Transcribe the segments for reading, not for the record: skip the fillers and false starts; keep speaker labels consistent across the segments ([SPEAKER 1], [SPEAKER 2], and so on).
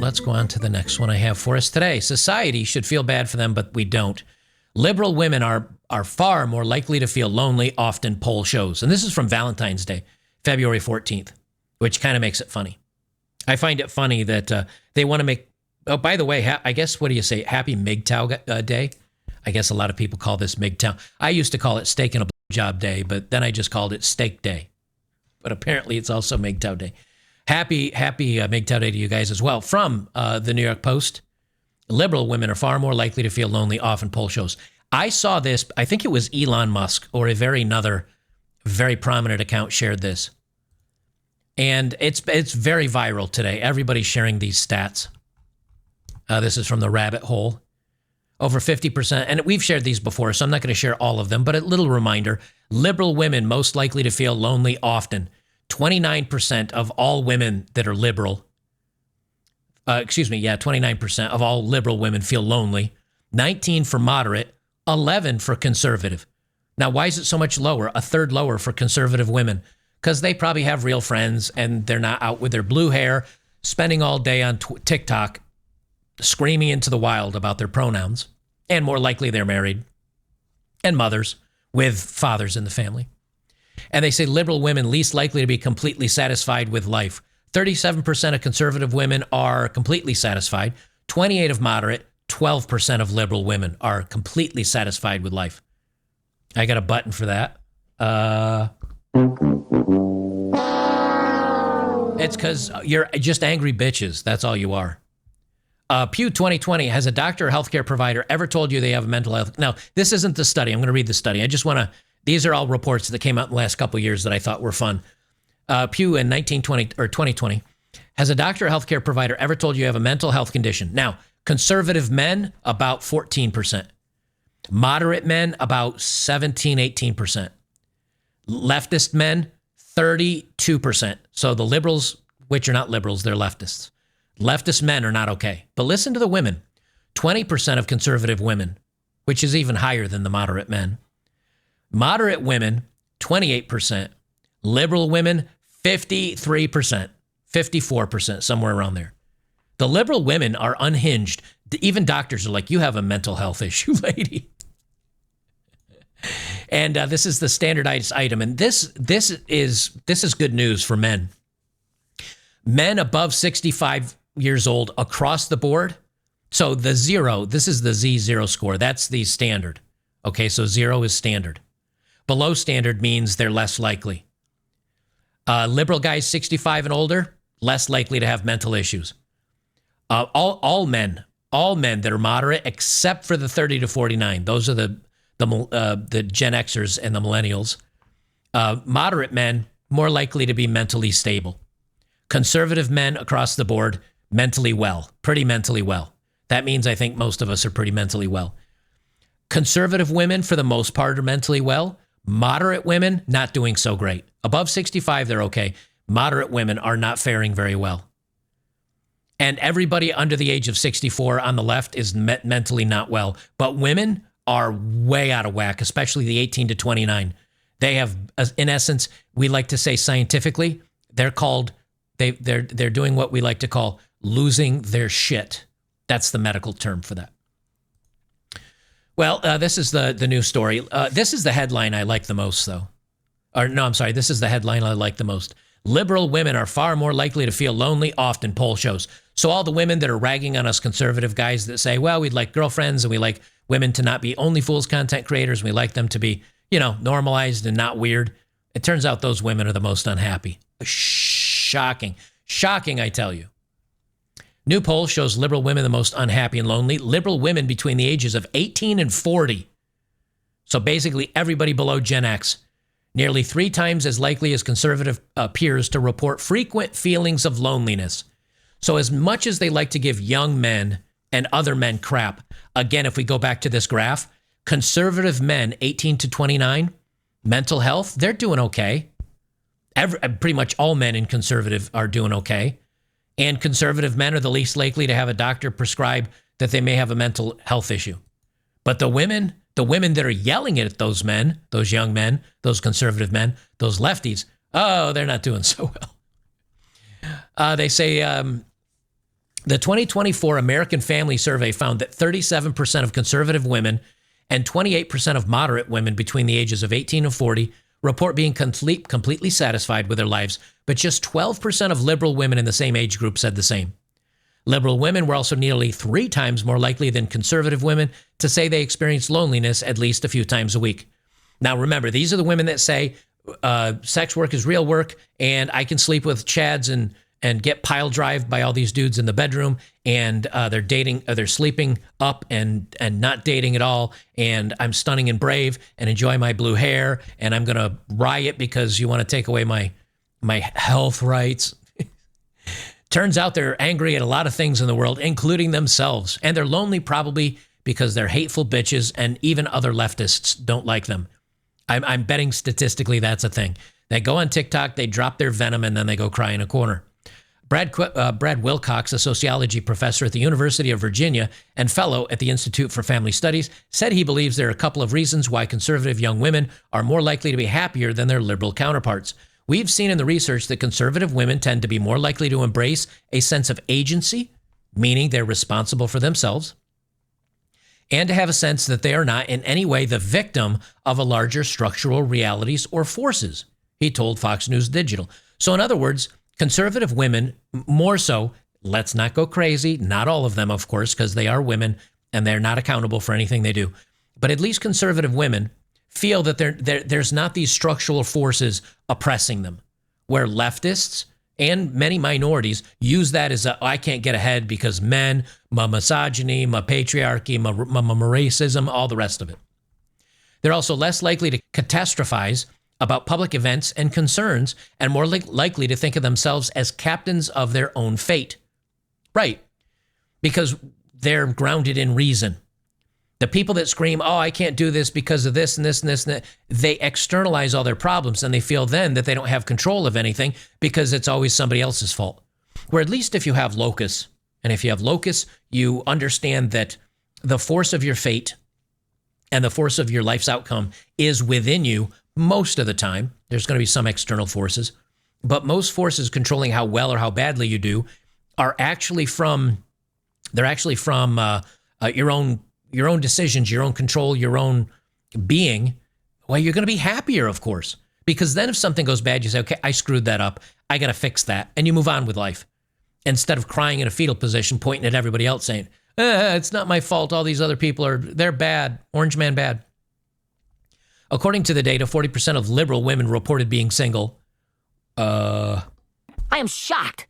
[SPEAKER 1] let's go on to the next one I have for us today. Society should feel bad for them, but we don't. Liberal women are far more likely to feel lonely, often, poll shows. And this is from Valentine's Day, February 14th, which kind of makes it funny. I find it funny that they want to make, oh, by the way, I guess, what do you say, Happy MGTOW Day? I guess a lot of people call this MGTOW. I used to call it Steak and a Blowjob Day, but then I just called it Steak Day. But apparently it's also MGTOW Day. Happy MGTOW Day to you guys as well. From the New York Post, liberal women are far more likely to feel lonely, often, poll shows. I saw this, I think it was Elon Musk or another very prominent account shared this. And it's very viral today. Everybody's sharing these stats. This is from the Rabbit Hole. Over 50%, and we've shared these before, so I'm not going to share all of them, but a little reminder, liberal women most likely to feel lonely often. 29% of all women that are liberal, 29% of all liberal women feel lonely. 19 for moderate, 11 for conservative. Now, why is it so much lower? A third lower for conservative women? Because they probably have real friends and they're not out with their blue hair, spending all day on TikTok, screaming into the wild about their pronouns. And more likely they're married and mothers with fathers in the family. And they say liberal women least likely to be completely satisfied with life. 37% of conservative women are completely satisfied. 28% of moderate, 12% of liberal women are completely satisfied with life. I got a button for that. It's because you're just angry bitches. That's all you are. Pew 2020, has a doctor or healthcare provider ever told you they have a mental health? Now, this isn't the study. I'm going to read the study. I just want to, these are all reports that came out in the last couple of years that I thought were fun. Pew in 2020, has a doctor or healthcare provider ever told you have a mental health condition? Now, conservative men, about 14%. Moderate men, about 18%. Leftist men, 32%. So the liberals, which are not liberals, they're leftists. Leftist men are not okay. But listen to the women. 20% of conservative women, which is even higher than the moderate men. Moderate women, 28%. Liberal women, 53%. 54%, somewhere around there. The liberal women are unhinged. Even doctors are like, you have a mental health issue, lady. And this is the standardized item. And this is good news for men. Men above 65 years old across the board. So the zero, this is the Z0 score. That's the standard. Okay, so 0 is standard. Below standard means they're less likely. Liberal guys 65 and older, less likely to have mental issues. All men that are moderate, except for the 30 to 49. Those are the Gen Xers and the millennials. Moderate men, more likely to be mentally stable. Conservative men across the board, mentally well, pretty mentally well. That means I think most of us are pretty mentally well. Conservative women, for the most part, are mentally well. Moderate women, not doing so great. Above 65, they're okay. Moderate women are not faring very well. And everybody under the age of 64 on the left is mentally not well. But women are way out of whack, especially the 18 to 29. They have, in essence, we like to say scientifically, they're doing what we like to call losing their shit. That's the medical term for that. Well, this is the news story. This is the headline I like the most, though. This is the headline I like the most. Liberal women are far more likely to feel lonely, often, poll shows. So all the women that are ragging on us conservative guys that say, well, we'd like girlfriends and we like women to not be OnlyFools content creators. And we like them to be, normalized and not weird. It turns out those women are the most unhappy. Shocking. Shocking, I tell you. New poll shows liberal women the most unhappy and lonely. Liberal women between the ages of 18 and 40. So basically everybody below Gen X. Nearly 3 times as likely as conservative peers to report frequent feelings of loneliness. So as much as they like to give young men and other men crap, again, if we go back to this graph, conservative men 18 to 29, mental health, they're doing okay. Pretty much all men in conservative are doing okay. And conservative men are the least likely to have a doctor prescribe that they may have a mental health issue. But the women that are yelling at those men, those young men, those conservative men, those lefties, oh, they're not doing so well. They say The 2024 American Family Survey found that 37% of conservative women and 28% of moderate women between the ages of 18 and 40 report being completely satisfied with their lives, but just 12% of liberal women in the same age group said the same. Liberal women were also nearly 3 times more likely than conservative women to say they experience loneliness at least a few times a week. Now, remember, these are the women that say sex work is real work and I can sleep with chads and get pile drived by all these dudes in the bedroom, and they're sleeping up and not dating at all, and I'm stunning and brave and enjoy my blue hair, and I'm going to riot because you want to take away my health rights. Turns out they're angry at a lot of things in the world, including themselves. And they're lonely probably because they're hateful bitches and even other leftists don't like them. I'm betting statistically that's a thing. They go on TikTok, they drop their venom, and then they go cry in a corner. Brad Wilcox, a sociology professor at the University of Virginia and fellow at the Institute for Family Studies, said he believes there are a couple of reasons why conservative young women are more likely to be happier than their liberal counterparts. We've seen in the research that conservative women tend to be more likely to embrace a sense of agency, meaning they're responsible for themselves, and to have a sense that they are not in any way the victim of a larger structural realities or forces, he told Fox News Digital. So in other words, conservative women, more so, let's not go crazy, not all of them, of course, because they are women and they're not accountable for anything they do, but at least conservative women feel that there's not these structural forces oppressing them, where leftists and many minorities use that as I can't get ahead because men, my misogyny, my patriarchy, my racism, all the rest of it. They're also less likely to catastrophize about public events and concerns and more likely to think of themselves as captains of their own fate. Right, because they're grounded in reason. The people that scream, oh, I can't do this because of this and this and this and that, they externalize all their problems and they feel then that they don't have control of anything because it's always somebody else's fault. Where at least if you have locus, and if you have locus, you understand that the force of your fate and the force of your life's outcome is within you most of the time. There's going to be some external forces, but most forces controlling how well or how badly you do are actually from your own decisions, your own control, your own being. Well, you're going to be happier, of course, because then if something goes bad, you say, okay, I screwed that up. I got to fix that. And you move on with life instead of crying in a fetal position, pointing at everybody else saying, it's not my fault. All these other people they're bad. Orange man bad. According to the data, 40% of liberal women reported being single.
[SPEAKER 2] I am shocked.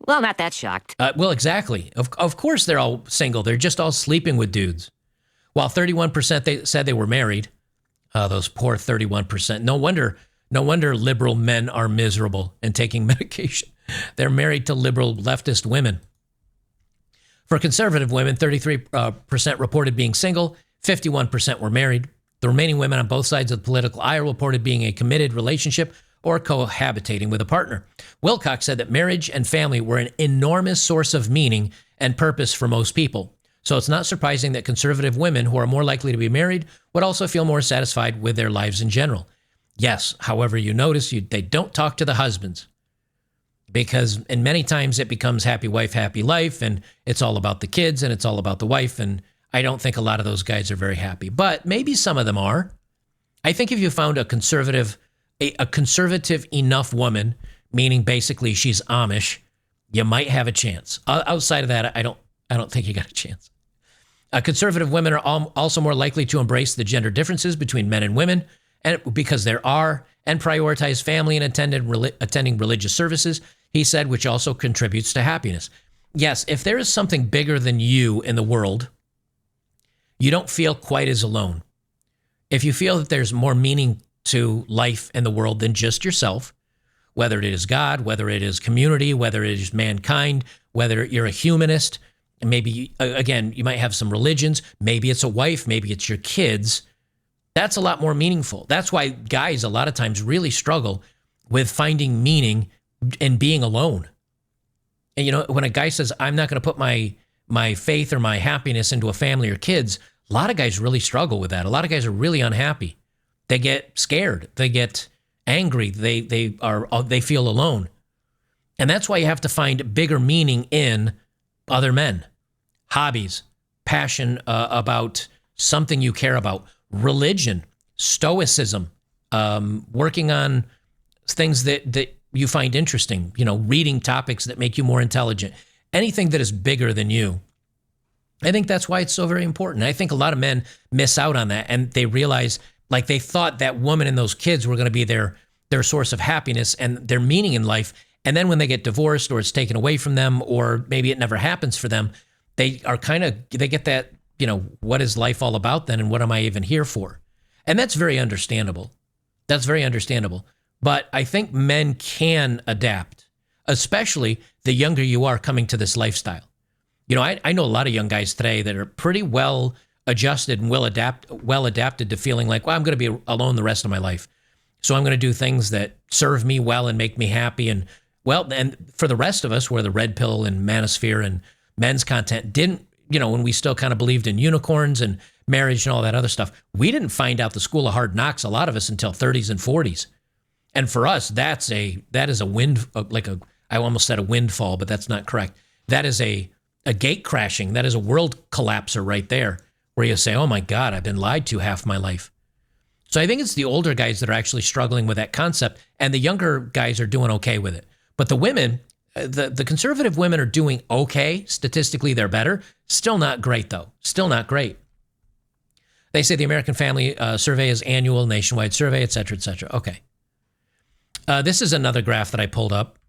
[SPEAKER 2] Well, not that shocked.
[SPEAKER 1] Well, exactly. Of course they're all single. They're just all sleeping with dudes. While 31% they said they were married. Those poor 31%. No wonder liberal men are miserable and taking medication. They're married to liberal leftist women. For conservative women, 33% reported being single. 51% were married. The remaining women on both sides of the political aisle reported being a committed relationship or cohabitating with a partner. Wilcox said that marriage and family were an enormous source of meaning and purpose for most people. So it's not surprising that conservative women who are more likely to be married would also feel more satisfied with their lives in general. Yes, however, you notice they don't talk to the husbands because and many times it becomes happy wife, happy life, and it's all about the kids and it's all about the wife, and I don't think a lot of those guys are very happy, but maybe some of them are. I think if you found a conservative enough woman, meaning basically she's Amish, you might have a chance. Outside of that, I don't think you got a chance. Conservative women are also more likely to embrace the gender differences between men and women, and because there are, and prioritize family and attending religious services, he said, which also contributes to happiness. Yes, if there is something bigger than you in the world, you don't feel quite as alone. If you feel that there's more meaning to life and the world than just yourself, whether it is God, whether it is community, whether it is mankind, whether you're a humanist, and maybe, again, you might have some religions, maybe it's a wife, maybe it's your kids. That's a lot more meaningful. That's why guys a lot of times really struggle with finding meaning in being alone. And, you know, when a guy says, I'm not going to put my faith or my happiness into a family or kids, a lot of guys really struggle with that. A lot of guys are really unhappy. They get scared. They get angry. They feel alone. And that's why you have to find bigger meaning in other men, hobbies, passion about something you care about, religion, stoicism, working on things that you find interesting, reading topics that make you more intelligent, anything that is bigger than you. I think that's why it's so very important. I think a lot of men miss out on that, and they realize, like, they thought that woman and those kids were going to be their source of happiness and their meaning in life. And then when they get divorced or it's taken away from them, or maybe it never happens for them, they get that, what is life all about then? And what am I even here for? And that's very understandable. That's very understandable. But I think men can adapt, especially the younger you are coming to this lifestyle. I know a lot of young guys today that are pretty well adjusted and well adapted to feeling like, well, I'm going to be alone the rest of my life. So I'm going to do things that serve me well and make me happy. And for the rest of us, where the red pill and manosphere and men's content didn't, when we still kind of believed in unicorns and marriage and all that other stuff, we didn't find out the school of hard knocks, a lot of us, until 30s and 40s. And for us, that is a wind, I almost said a windfall, but that's not correct. That is a gate crashing. That is a world collapser right there, where you say, oh my God, I've been lied to half my life. So I think it's the older guys that are actually struggling with that concept, and the younger guys are doing okay with it. But the women, the conservative women are doing okay. Statistically, they're better. Still not great, though. Still not great. They say the American Family Survey is annual, nationwide survey, et cetera, et cetera. Okay. This is another graph that I pulled up.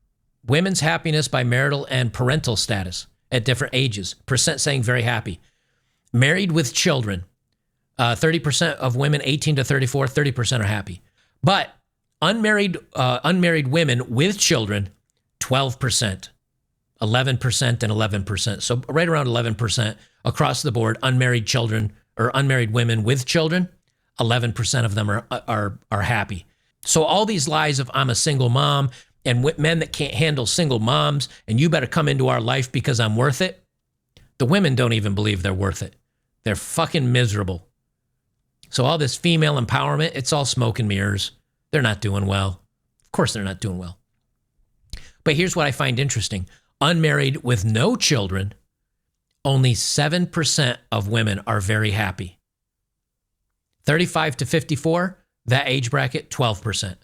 [SPEAKER 1] Women's happiness by marital and parental status at different ages. Percent saying very happy. Married with children, 30% of women 18 to 34, 30% are happy. But unmarried women with children, 12%, 11% and 11%. So right around 11% across the board, unmarried children or unmarried women with children, 11% of them are happy. So all these lies of I'm a single mom and men that can't handle single moms and you better come into our life because I'm worth it. The women don't even believe they're worth it. They're fucking miserable. So all this female empowerment, it's all smoke and mirrors. They're not doing well. Of course they're not doing well. But here's what I find interesting. Unmarried with no children, only 7% of women are very happy. 35 to 54, that age bracket, 12%.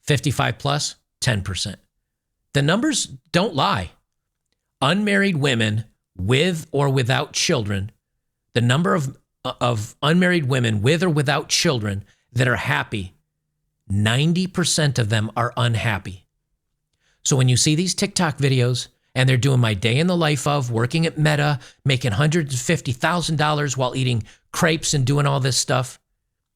[SPEAKER 1] 55 plus, 10%. The numbers don't lie. Unmarried women with or without children, the number of unmarried women with or without children that are happy, 90% of them are unhappy. So when you see these TikTok videos and they're doing my day in the life of working at Meta, making $150,000 while eating crepes and doing all this stuff,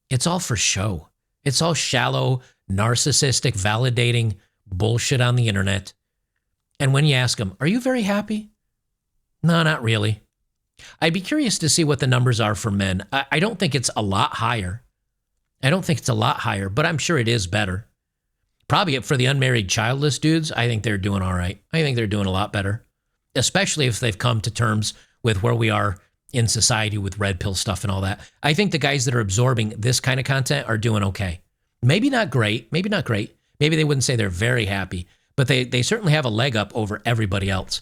[SPEAKER 1] it's all for show. It's all shallow, narcissistic, validating bullshit on the internet. And when you ask them, are you very happy? No, not really. I'd be curious to see what the numbers are for men. I don't think it's a lot higher. But I'm sure it is better. Probably for the unmarried childless dudes, I think they're doing all right. I think they're doing a lot better, especially if they've come to terms with where we are in society with red pill stuff and all that. I think the guys that are absorbing this kind of content are doing okay. Maybe not great. Maybe they wouldn't say they're very happy, but they certainly have a leg up over everybody else.